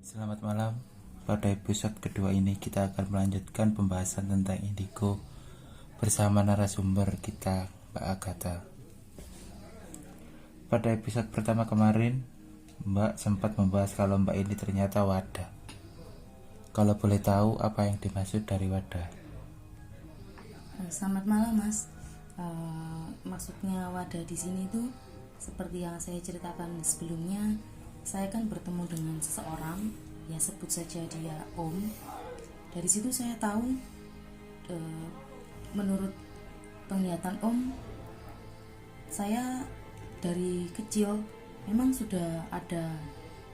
Selamat malam. Pada episode kedua ini kita akan melanjutkan pembahasan tentang indigo bersama narasumber kita, Mbak Agatha. Pada episode pertama kemarin, Mbak sempat membahas kalau Mbak ini ternyata wadah. Kalau boleh tahu apa yang dimaksud dari wadah? Selamat malam, Mas. Maksudnya wadah di sini tuh seperti yang saya ceritakan sebelumnya, saya kan bertemu dengan seseorang, ya sebut saja dia Om. Dari situ saya tahu, menurut penglihatan Om, saya dari kecil memang sudah ada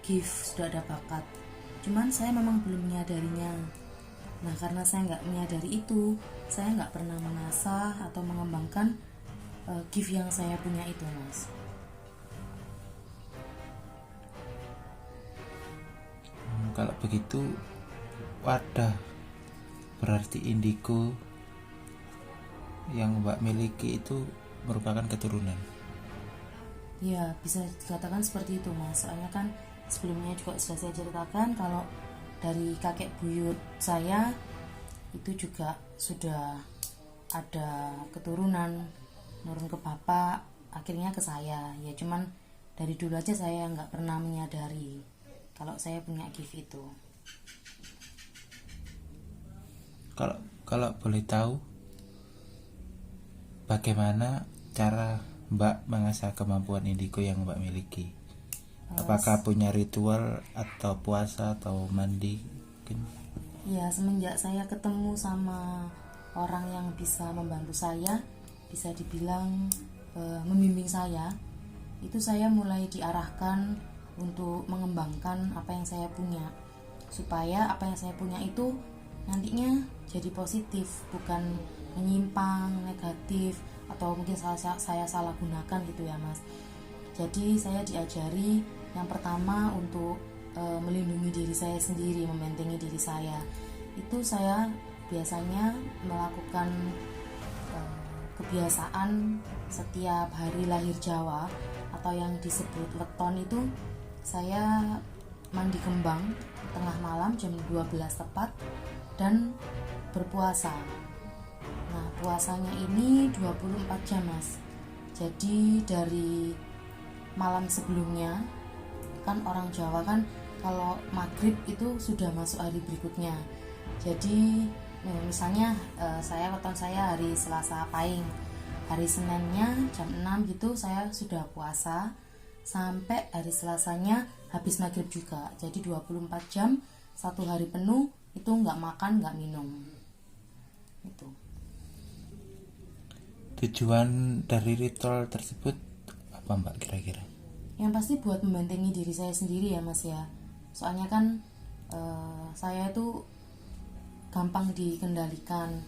gift, sudah ada bakat. Cuman saya memang belum menyadarinya. Nah, karena saya nggak menyadari itu, saya nggak pernah mengasah atau mengembangkan gift yang saya punya itu, Mas. Kalau begitu, wadah berarti indigo yang Mbak miliki itu merupakan keturunan. Ya, bisa dikatakan seperti itu, Mas. Soalnya kan sebelumnya juga sudah saya ceritakan kalau dari kakek buyut saya itu juga sudah ada keturunan nurun ke bapak, akhirnya ke saya. Ya cuman dari dulu aja saya nggak pernah menyadari kalau saya punya gift itu. Kalau boleh tahu, bagaimana cara Mbak mengasah kemampuan indigo yang Mbak miliki? Apakah punya ritual atau puasa atau mandi? Mungkin. Ya, semenjak saya ketemu sama orang yang bisa membantu saya, bisa dibilang membimbing saya, itu saya mulai diarahkan untuk mengembangkan apa yang saya punya, supaya apa yang saya punya itu nantinya jadi positif, bukan menyimpang, negatif, atau mungkin saya salah gunakan gitu ya, Mas. Jadi saya diajari yang pertama untuk melindungi diri saya sendiri, membentengi diri saya. Itu saya biasanya melakukan kebiasaan setiap hari lahir Jawa atau yang disebut weton itu, saya mandi kembang tengah malam jam 12 tepat dan berpuasa. Nah, puasanya ini 24 jam, Mas. Jadi dari malam sebelumnya, kan orang Jawa kan kalau maghrib itu sudah masuk hari berikutnya. Jadi misalnya weton saya hari Selasa Pahing, hari Seninnya jam 6 gitu saya sudah puasa sampai hari Selasanya habis maghrib juga. Jadi 24 jam, satu hari penuh itu nggak makan, nggak minum. Itu. Tujuan dari ritual tersebut apa Mbak kira-kira? Yang pasti buat membentengi diri saya sendiri ya, Mas ya. Soalnya kan saya itu gampang dikendalikan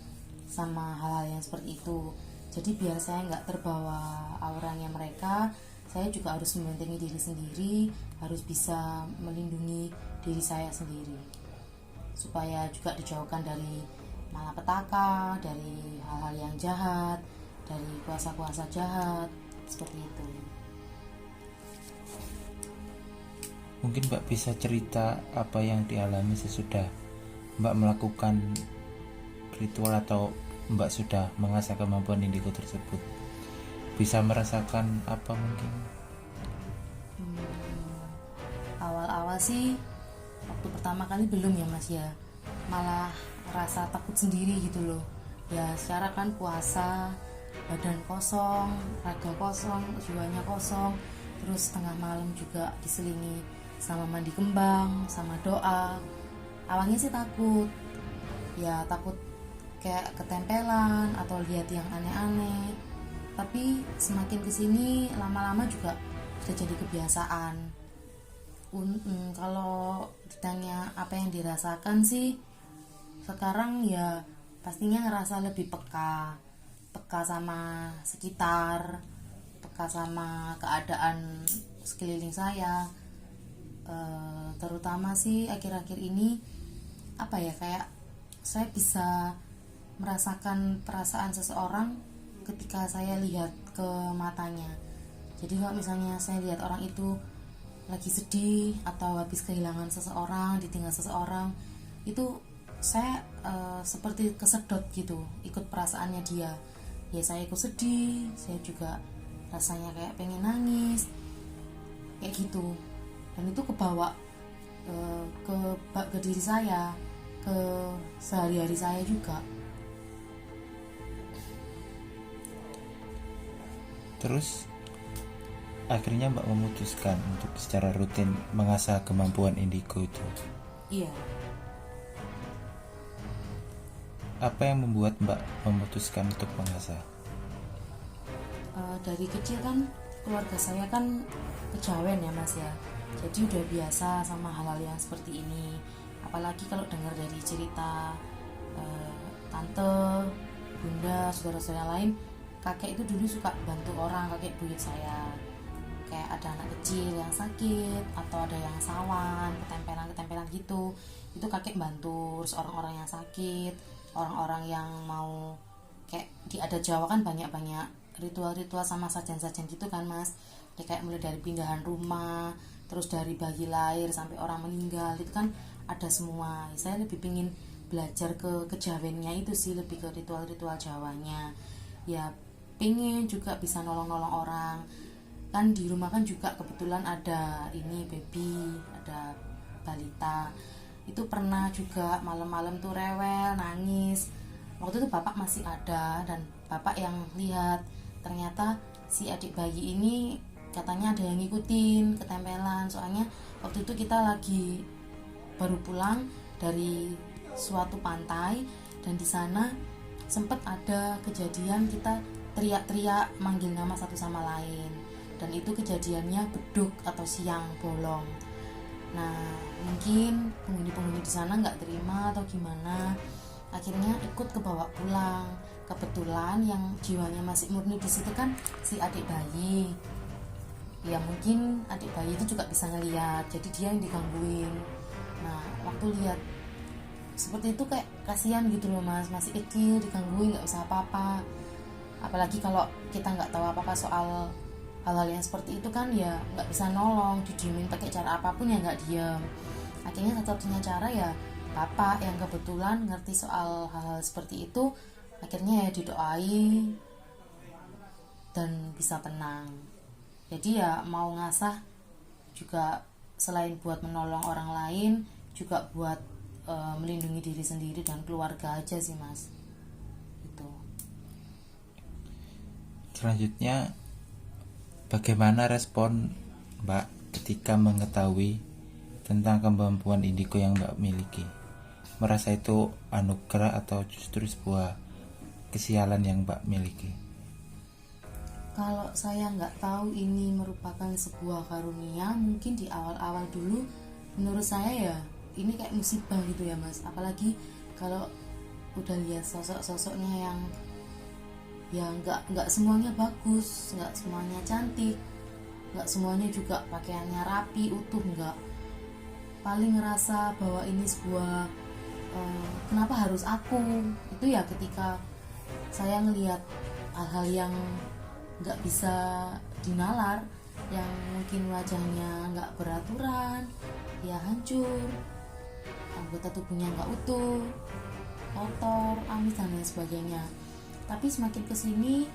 sama hal-hal yang seperti itu. Jadi biar saya nggak terbawa auranya mereka, saya juga harus membentengi diri sendiri, harus bisa melindungi diri saya sendiri, supaya juga dijauhkan dari malapetaka, dari hal-hal yang jahat, dari kuasa-kuasa jahat, seperti itu. Mungkin Mbak bisa cerita apa yang dialami sesudah Mbak melakukan ritual atau Mbak sudah mengasah kemampuan indigo tersebut. Bisa merasakan apa mungkin? Awal-awal sih waktu pertama kali belum ya, Mas ya. Malah rasa takut sendiri gitu loh. Ya secara kan puasa, badan kosong, raga kosong, jiwanya kosong. Terus tengah malam juga diselingi sama mandi kembang, sama doa. Awalnya sih takut, ya takut kayak ketempelan atau lihat yang aneh-aneh. Tapi semakin kesini lama-lama juga sudah jadi kebiasaan. Kalau ditanya apa yang dirasakan sih, sekarang ya pastinya ngerasa lebih peka sama sekitar, peka sama keadaan sekeliling saya. Terutama sih akhir-akhir ini apa ya, kayak saya bisa merasakan perasaan seseorang ketika saya lihat ke matanya. Jadi kalau misalnya saya lihat orang itu lagi sedih atau habis kehilangan seseorang, ditinggal seseorang, itu saya seperti kesedot gitu, ikut perasaannya dia. Ya saya ikut sedih, saya juga rasanya kayak pengen nangis, kayak gitu. Dan itu kebawa ke diri saya, ke sehari-hari saya juga. Terus akhirnya Mbak memutuskan untuk secara rutin mengasah kemampuan indigo itu. Iya. Apa yang membuat Mbak memutuskan untuk mengasah? Dari kecil kan keluarga saya kan kejawen ya Mas ya, jadi udah biasa sama hal-hal yang seperti ini. Apalagi kalau dengar dari cerita tante, bunda, saudara-saudara lain, kakek itu dulu suka bantu orang, kakek buyut saya. Kayak ada anak kecil yang sakit atau ada yang sawan, ketempelan gitu, itu kakek bantu. Terus orang-orang yang sakit, orang-orang yang mau kayak di adat Jawa kan banyak-banyak ritual-ritual sama sajian-sajian gitu kan Mas. Dia kayak mulai dari pindahan rumah, terus dari bayi lahir sampai orang meninggal, itu kan ada semua. Saya lebih pingin belajar ke kejawennya itu sih, lebih ke ritual-ritual Jawanya. Ya pingin juga bisa nolong-nolong orang. Kan di rumah kan juga kebetulan ada ini baby, ada balita. Itu pernah juga malam-malam tuh rewel, nangis. Waktu itu bapak masih ada, dan bapak yang lihat ternyata si adik bayi ini katanya ada yang ngikutin, ketempelan. Soalnya waktu itu kita lagi baru pulang dari suatu pantai, dan di sana sempat ada kejadian kita teriak-teriak manggil nama satu sama lain, dan itu kejadiannya beduk atau siang bolong. Nah mungkin penghuni-penghuni di sana nggak terima atau gimana, akhirnya ikut kebawa pulang. Kebetulan yang jiwanya masih murni di situ kan si adik bayi. Ya mungkin adik bayi itu juga bisa ngeliat, jadi dia yang digangguin. Nah waktu lihat seperti itu kayak kasihan gitu loh Mas, masih kecil digangguin nggak bisa apa-apa. Apalagi kalau kita nggak tahu apa-apa soal hal-hal yang seperti itu kan, ya nggak bisa nolong, didiemin pakai cara apapun ya nggak diem. Akhirnya satu-satunya cara ya bapak yang kebetulan ngerti soal hal-hal seperti itu, akhirnya ya didoai dan bisa tenang. Jadi ya mau ngasah juga selain buat menolong orang lain, juga buat melindungi diri sendiri dan keluarga aja sih Mas. Itu. Selanjutnya, bagaimana respon Mbak ketika mengetahui tentang kemampuan indigo yang Mbak miliki? Merasa itu anugerah atau justru sebuah kesialan yang Mbak miliki? Kalau saya nggak tahu ini merupakan sebuah karunia, mungkin di awal-awal dulu menurut saya ya ini kayak musibah gitu ya Mas. Apalagi kalau udah lihat sosok-sosoknya yang ya nggak semuanya bagus, nggak semuanya cantik, nggak semuanya juga pakaiannya rapi utuh, nggak. Paling ngerasa bahwa ini sebuah kenapa harus aku, itu ya ketika saya ngelihat hal-hal yang nggak bisa dinalar, yang mungkin wajahnya nggak beraturan, ya hancur, anggota tubuhnya nggak utuh, kotor, amis dan lain sebagainya. Tapi semakin kesini,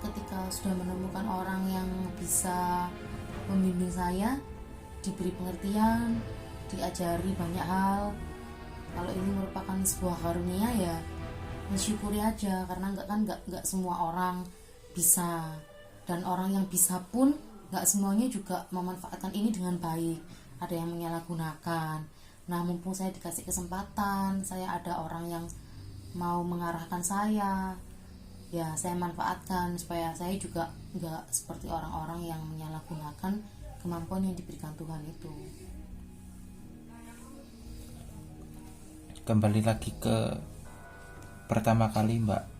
ketika sudah menemukan orang yang bisa membimbing saya, diberi pengertian, diajari banyak hal, kalau ini merupakan sebuah karunia ya mensyukuri aja, karena nggak semua orang bisa, dan orang yang bisa pun nggak semuanya juga memanfaatkan ini dengan baik, ada yang menyalahgunakan. Nah mumpung saya dikasih kesempatan, saya ada orang yang mau mengarahkan saya, ya saya manfaatkan supaya saya juga nggak seperti orang-orang yang menyalahgunakan kemampuan yang diberikan Tuhan itu. Kembali lagi ke pertama kali Mbak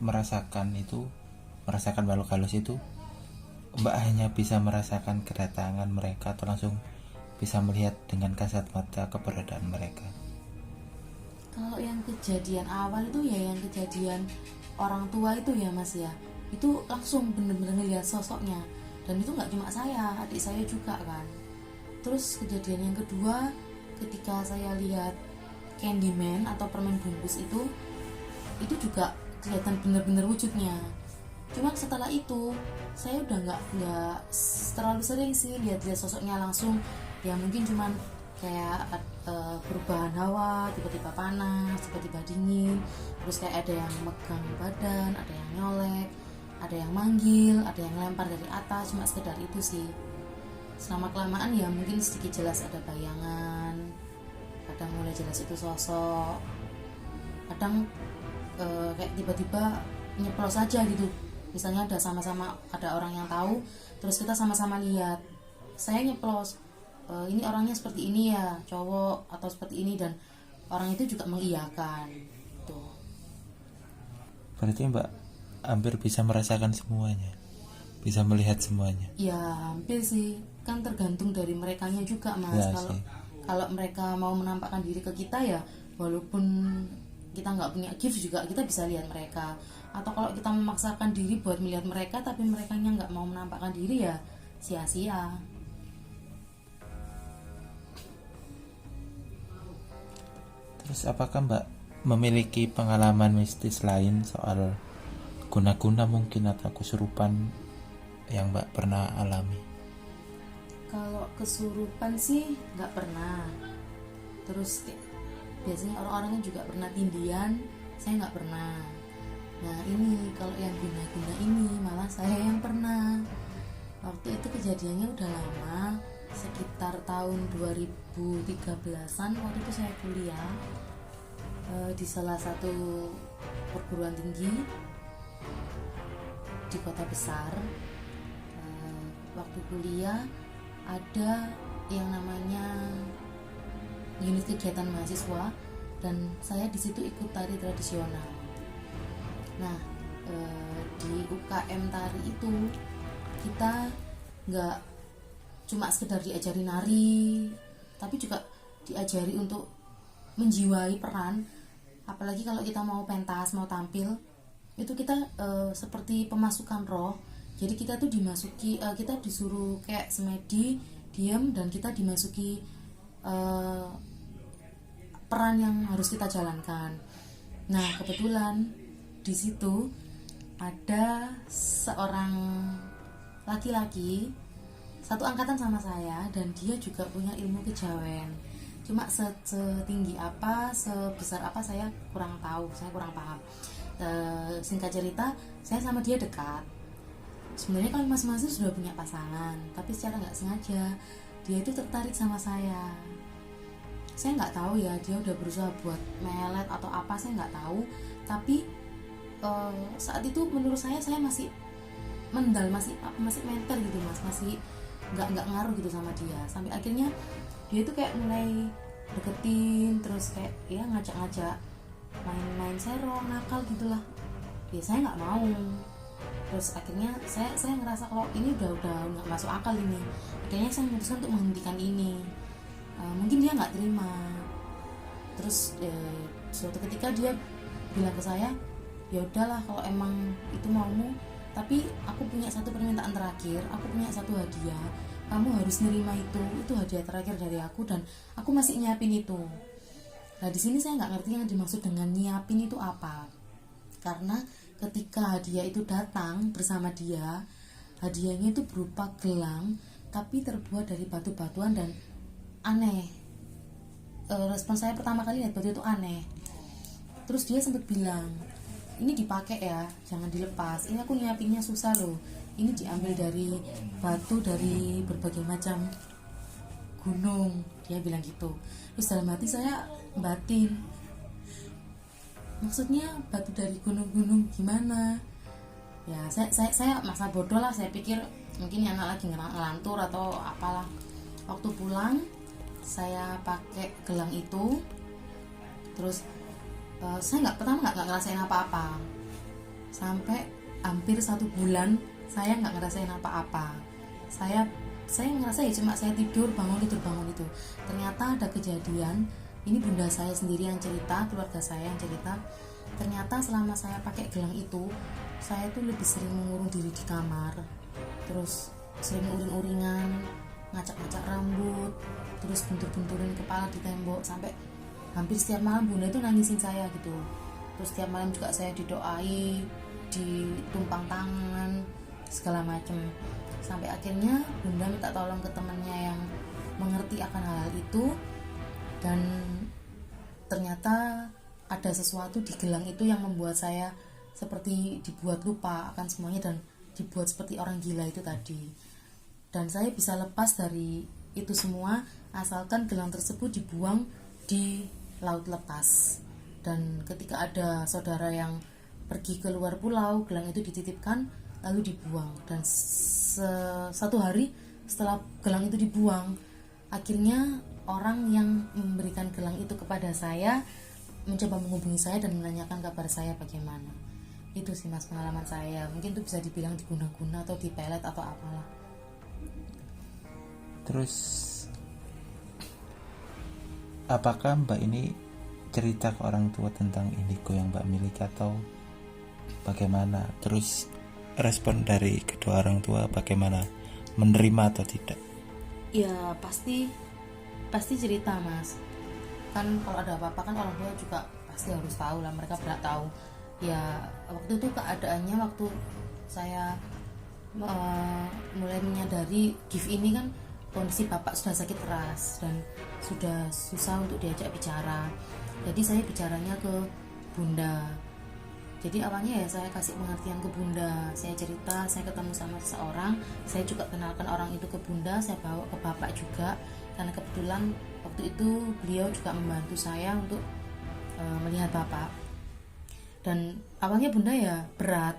merasakan makhluk halus itu, Mbak hanya bisa merasakan kedatangan mereka atau langsung bisa melihat dengan kasat mata keberadaan mereka? Kalau yang kejadian awal itu ya yang kejadian orang tua itu ya Mas ya, itu langsung bener-bener ngeliat sosoknya. Dan itu nggak cuma saya, adik saya juga kan. Terus kejadian yang kedua, ketika saya lihat Candyman atau permen bungkus itu juga kelihatan bener-bener wujudnya. Cuma setelah itu saya udah nggak terlalu sering sih lihat sosoknya langsung. Ya mungkin cuman kayak perubahan hawa, tiba-tiba panas, tiba-tiba dingin, terus kayak ada yang megang badan, ada yang nyolek, ada yang manggil, ada yang lempar dari atas, cuma sekedar itu sih. Selama kelamaan ya mungkin sedikit jelas ada bayangan, kadang mulai jelas itu sosok, kadang kayak tiba-tiba nyeplos aja gitu. Misalnya ada sama-sama ada orang yang tahu, terus kita sama-sama lihat, saya nyeplos ini orangnya seperti ini ya, cowok atau seperti ini, dan orang itu juga mengiyakan tuh. Berarti Mbak hampir bisa merasakan semuanya, bisa melihat semuanya. Ya hampir sih, kan tergantung dari merekanya juga mas. Ya, kalau mereka mau menampakkan diri ke kita ya, walaupun kita nggak punya gift juga kita bisa lihat mereka. Atau kalau kita memaksakan diri buat melihat mereka tapi merekanya nggak mau menampakkan diri, ya sia-sia. Terus apakah Mbak memiliki pengalaman mistis lain soal guna-guna mungkin atau kesurupan yang Mbak pernah alami? Kalau kesurupan sih nggak pernah. Terus biasanya orang-orang juga pernah tindian, saya nggak pernah. Nah ini kalau yang guna-guna ini malah saya yang pernah. Waktu itu kejadiannya udah lama, sekitar tahun 2013an. Waktu itu saya kuliah di salah satu perguruan tinggi di kota besar. Waktu kuliah ada yang namanya unit kegiatan mahasiswa, dan saya di situ ikut tari tradisional. Nah di UKM tari itu kita nggak cuma sekedar diajari nari, tapi juga diajari untuk menjiwai peran. Apalagi kalau kita mau pentas, mau tampil, itu kita seperti pemasukan roh. Jadi kita tuh kita disuruh kayak semedi, diam, dan kita dimasuki peran yang harus kita jalankan. Nah kebetulan di situ ada seorang laki-laki satu angkatan sama saya, dan dia juga punya ilmu kejawen. Cuma setinggi apa, sebesar apa saya kurang tahu, saya kurang paham. Singkat cerita, saya sama dia dekat. Sebenarnya kami masing-masing sudah punya pasangan, tapi secara nggak sengaja dia itu tertarik sama saya. Saya nggak tahu ya, dia udah berusaha buat melet atau apa, saya nggak tahu. Tapi saat itu menurut saya masih mendal, masih mental gitu mas, masih nggak ngaruh gitu sama dia. Sampai akhirnya dia itu kayak mulai deketin, terus kayak ya ngajak-ngajak main serong, nakal gitulah. Ya saya nggak mau. Terus akhirnya saya ngerasa kalau ini udah nggak masuk akal ini. Akhirnya saya memutuskan untuk menghentikan ini. Mungkin dia nggak terima. Terus suatu ketika dia bilang ke saya, ya udahlah kalau emang itu maumu, tapi aku punya satu permintaan terakhir, aku punya satu hadiah, kamu harus nerima itu hadiah terakhir dari aku, dan aku masih nyiapin itu. Nah di sini saya nggak ngerti yang dimaksud dengan nyiapin itu apa, karena ketika hadiah itu datang bersama dia, hadiahnya itu berupa gelang tapi terbuat dari batu-batuan dan aneh. Respon saya pertama kali lihat batu itu aneh. Terus dia sempat bilang, ini dipakai ya, jangan dilepas, ini aku nyiapinnya susah loh, ini diambil dari batu dari berbagai macam gunung, dia bilang gitu. Terus dalam hati saya batin, maksudnya batu dari gunung-gunung gimana ya. Saya masa bodoh lah, saya pikir mungkin anak lagi ngelantur atau apalah. Waktu pulang saya pakai gelang itu, terus saya pertama nggak ngerasain apa-apa sampai hampir 1 bulan. Saya nggak ngerasain apa-apa. Saya ngerasa ya cuma saya tidur bangun itu. Ternyata ada kejadian, ini bunda saya sendiri yang cerita, keluarga saya yang cerita. Ternyata selama saya pakai gelang itu, saya tuh lebih sering mengurung diri di kamar. Terus sering uring-uringan, ngacak-ngacak rambut, terus bentur-benturin kepala di tembok, sampai hampir setiap malam bunda itu nangisin saya gitu. Terus setiap malam juga saya didoai, ditumpang tangan, segala macem. Sampai akhirnya bunda minta tolong ke temannya yang mengerti akan hal itu, dan ternyata ada sesuatu di gelang itu yang membuat saya seperti dibuat lupa akan semuanya dan dibuat seperti orang gila itu tadi. Dan saya bisa lepas dari itu semua asalkan gelang tersebut dibuang di laut lepas. Dan ketika ada saudara yang pergi ke luar pulau, gelang itu dititipkan lalu dibuang. Dan satu hari setelah gelang itu dibuang, akhirnya orang yang memberikan gelang itu kepada saya mencoba menghubungi saya dan menanyakan kabar saya bagaimana. Itu sih mas pengalaman saya. Mungkin itu bisa dibilang diguna-guna atau dipelet atau apalah. Terus apakah mbak ini cerita ke orang tua tentang indigo yang mbak miliki atau bagaimana? Terus respon dari kedua orang tua bagaimana? Menerima atau tidak? Ya pasti cerita mas. Kan kalau ada apa-apa kan orang tua juga pasti harus tahu lah, mereka berhak tahu. Ya waktu itu keadaannya waktu saya mulai menyadari gift ini kan kondisi bapak sudah sakit keras dan sudah susah untuk diajak bicara. Jadi saya bicaranya ke bunda. Jadi awalnya ya saya kasih pengertian ke bunda, saya cerita saya ketemu sama seseorang, saya juga kenalkan orang itu ke bunda, saya bawa ke bapak juga karena kebetulan waktu itu beliau juga membantu saya untuk melihat bapak. Dan awalnya bunda ya berat,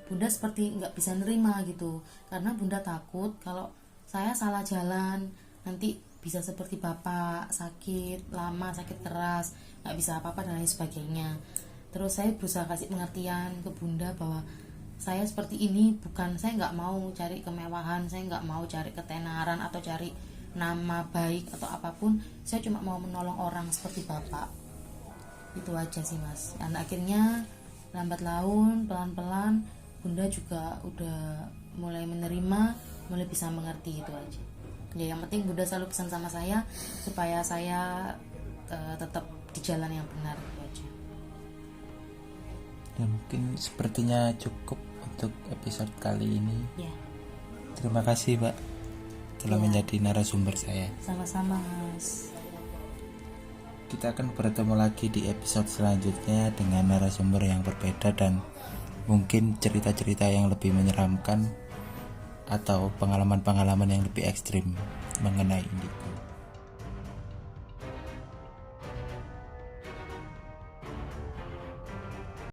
bunda seperti nggak bisa nerima gitu, karena bunda takut kalau saya salah jalan nanti bisa seperti bapak, sakit lama, sakit keras, nggak bisa apa-apa dan lain sebagainya. Terus saya berusaha kasih pengertian ke bunda bahwa saya seperti ini bukan, saya nggak mau cari kemewahan, saya nggak mau cari ketenaran atau cari nama baik atau apapun, saya cuma mau menolong orang seperti bapak. Itu aja sih mas. Dan akhirnya lambat laun pelan-pelan bunda juga udah mulai menerima, mulai bisa mengerti. Itu aja ya, yang penting bunda selalu pesan sama saya supaya saya tetap di jalan yang benar. Itu aja. Dan mungkin sepertinya cukup untuk episode kali ini. Ya. Terima kasih mbak telah menjadi narasumber saya. Sama-sama mas. Kita akan bertemu lagi di episode selanjutnya dengan narasumber yang berbeda dan mungkin cerita-cerita yang lebih menyeramkan atau pengalaman-pengalaman yang lebih ekstrim mengenai indigo.